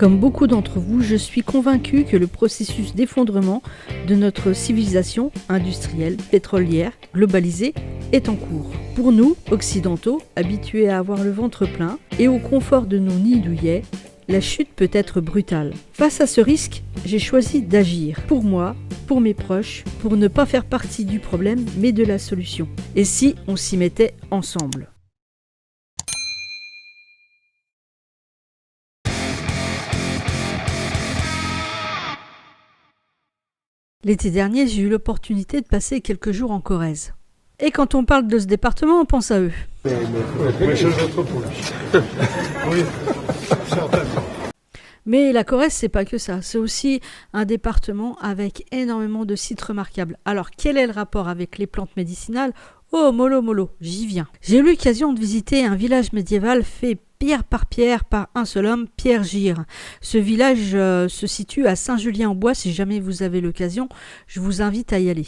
Comme beaucoup d'entre vous, je suis convaincu que le processus d'effondrement de notre civilisation industrielle, pétrolière, globalisée, est en cours. Pour nous, occidentaux, habitués à avoir le ventre plein et au confort de nos nids douillets, la chute peut être brutale. Face à ce risque, j'ai choisi d'agir. Pour moi, pour mes proches, pour ne pas faire partie du problème, mais de la solution. Et si on s'y mettait ensemble ? L'été dernier, j'ai eu l'opportunité de passer quelques jours en Corrèze. Et quand on parle de ce département, on pense à eux. Oui, certainement. Mais la Corrèze, c'est pas que ça. C'est aussi un département avec énormément de sites remarquables. Alors, quel est le rapport avec les plantes médicinales ? Oh, mollo, j'y viens. J'ai eu l'occasion de visiter un village médiéval fait pierre par un seul homme, Pierre Gire. Ce village se situe à Saint-Julien-en-Bois. Si jamais vous avez l'occasion, je vous invite à y aller.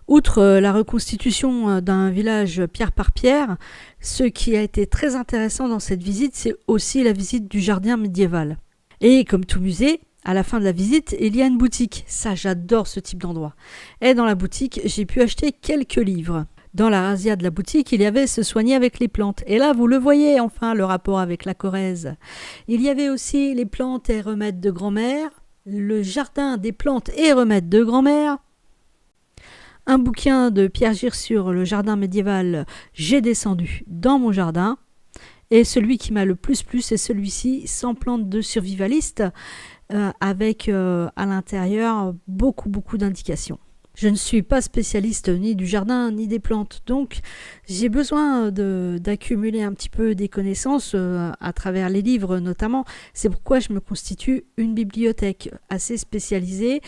Outre la reconstitution d'un village pierre par pierre, ce qui a été très intéressant dans cette visite, c'est aussi la visite du jardin médiéval. Et comme tout musée, à la fin de la visite, il y a une boutique. Ça, j'adore ce type d'endroit. Et dans la boutique, j'ai pu acheter quelques livres. Dans la razzia de la boutique, il y avait Se soigner avec les plantes. Et là, vous le voyez, enfin, le rapport avec la Corrèze. Il y avait aussi Les plantes et remèdes de grand-mère, Le jardin des plantes et remèdes de grand-mère, un bouquin de Pierre Gire sur le jardin médiéval, J'ai descendu dans mon jardin. Et celui qui m'a le plus plu, c'est celui-ci, 100 plantes de survivalistes, avec à l'intérieur beaucoup d'indications. Je ne suis pas spécialiste ni du jardin ni des plantes, donc j'ai besoin d'accumuler un petit peu des connaissances à travers les livres notamment. C'est pourquoi je me constitue une bibliothèque assez spécialisée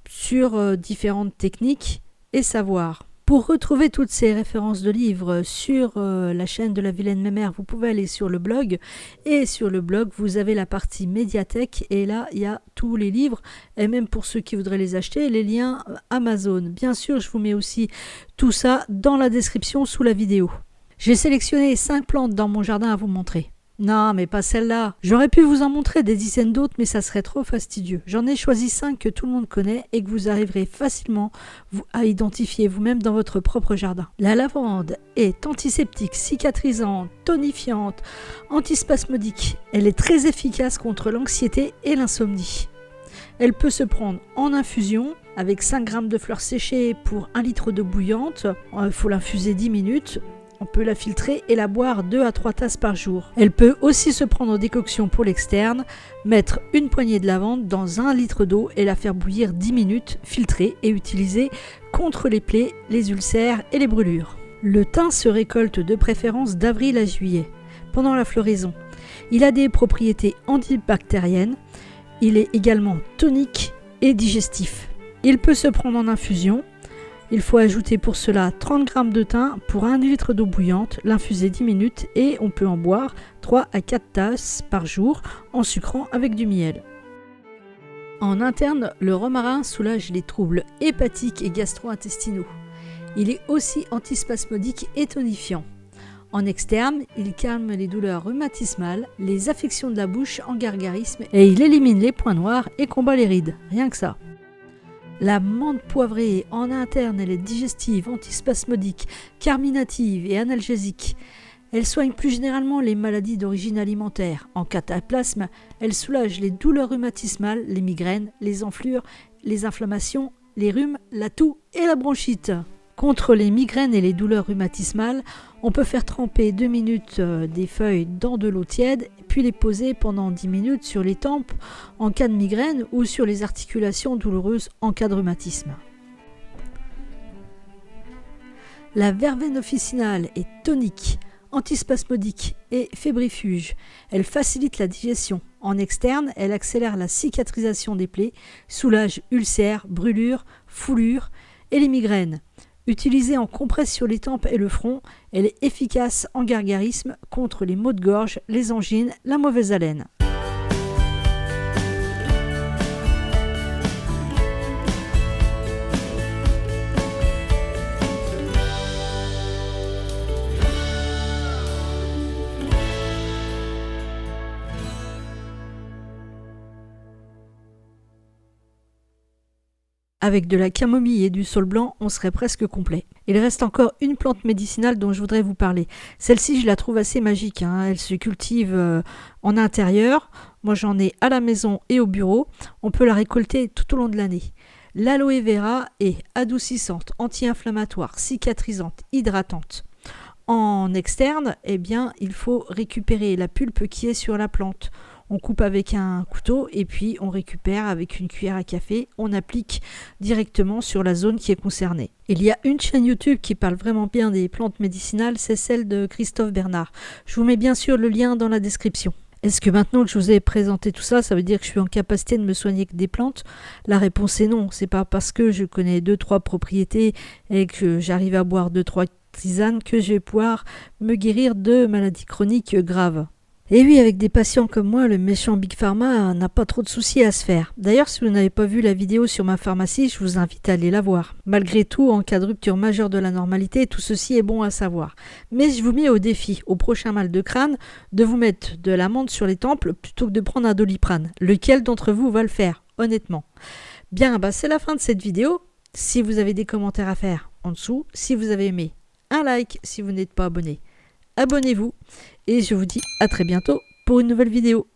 sur différentes techniques et savoirs. Pour retrouver toutes ces références de livres sur la chaîne de la Vilaine Mémère, vous pouvez aller sur le blog. Et sur le blog, vous avez la partie médiathèque. Et là, il y a tous les livres. Et même pour ceux qui voudraient les acheter, les liens Amazon. Bien sûr, je vous mets aussi tout ça dans la description sous la vidéo. J'ai sélectionné 5 plantes dans mon jardin à vous montrer. Non, mais pas celle-là. J'aurais pu vous en montrer des dizaines d'autres, mais ça serait trop fastidieux. J'en ai choisi 5 que tout le monde connaît et que vous arriverez facilement à identifier vous-même dans votre propre jardin. La lavande est antiseptique, cicatrisante, tonifiante, antispasmodique. Elle est très efficace contre l'anxiété et l'insomnie. Elle peut se prendre en infusion avec 5 g de fleurs séchées pour 1 litre d'eau bouillante. Il faut l'infuser 10 minutes. On peut la filtrer et la boire 2 à 3 tasses par jour. Elle peut aussi se prendre en décoction pour l'externe, mettre une poignée de lavande dans 1 litre d'eau et la faire bouillir 10 minutes, filtrer et utiliser contre les plaies, les ulcères et les brûlures. Le thym se récolte de préférence d'avril à juillet, pendant la floraison. Il a des propriétés antibactériennes, il est également tonique et digestif. Il peut se prendre en infusion. Il faut ajouter pour cela 30 g de thym pour 1 litre d'eau bouillante, l'infuser 10 minutes et on peut en boire 3 à 4 tasses par jour en sucrant avec du miel. En interne, le romarin soulage les troubles hépatiques et gastro-intestinaux. Il est aussi antispasmodique et tonifiant. En externe, il calme les douleurs rhumatismales, les affections de la bouche en gargarisme et il élimine les points noirs et combat les rides, rien que ça. La menthe poivrée, en interne, elle est digestive, antispasmodique, carminative et analgésique. Elle soigne plus généralement les maladies d'origine alimentaire. En cataplasme, elle soulage les douleurs rhumatismales, les migraines, les enflures, les inflammations, les rhumes, la toux et la bronchite. Contre les migraines et les douleurs rhumatismales, on peut faire tremper 2 minutes des feuilles dans de l'eau tiède, puis les poser pendant 10 minutes sur les tempes en cas de migraine ou sur les articulations douloureuses en cas de rhumatisme. La verveine officinale est tonique, antispasmodique et fébrifuge. Elle facilite la digestion. En externe, elle accélère la cicatrisation des plaies, soulage ulcères, brûlures, foulures et les migraines. Utilisée en compresse sur les tempes et le front, elle est efficace en gargarisme contre les maux de gorge, les angines, la mauvaise haleine. Avec de la camomille et du saule blanc, on serait presque complet. Il reste encore une plante médicinale dont je voudrais vous parler. Celle-ci, je la trouve assez magique, hein. Elle se cultive en intérieur. Moi, j'en ai à la maison et au bureau. On peut la récolter tout au long de l'année. L'aloe vera est adoucissante, anti-inflammatoire, cicatrisante, hydratante. En externe, eh bien, il faut récupérer la pulpe qui est sur la plante. On coupe avec un couteau et puis on récupère avec une cuillère à café. On applique directement sur la zone qui est concernée. Il y a une chaîne YouTube qui parle vraiment bien des plantes médicinales, c'est celle de Christophe Bernard. Je vous mets bien sûr le lien dans la description. Est-ce que maintenant que je vous ai présenté tout ça, ça veut dire que je suis en capacité de me soigner avec des plantes? La réponse est non. C'est pas parce que je connais 2-3 propriétés et que j'arrive à boire 2-3 tisanes que je vais pouvoir me guérir de maladies chroniques graves. Et oui, avec des patients comme moi, le méchant Big Pharma n'a pas trop de soucis à se faire. D'ailleurs, si vous n'avez pas vu la vidéo sur ma pharmacie, je vous invite à aller la voir. Malgré tout, en cas de rupture majeure de la normalité, tout ceci est bon à savoir. Mais je vous mets au défi, au prochain mal de crâne, de vous mettre de la menthe sur les tempes plutôt que de prendre un Doliprane. Lequel d'entre vous va le faire, honnêtement? Bien, c'est la fin de cette vidéo. Si vous avez des commentaires à faire en dessous, si vous avez aimé, un like si vous n'êtes pas abonné. Abonnez-vous et je vous dis à très bientôt pour une nouvelle vidéo.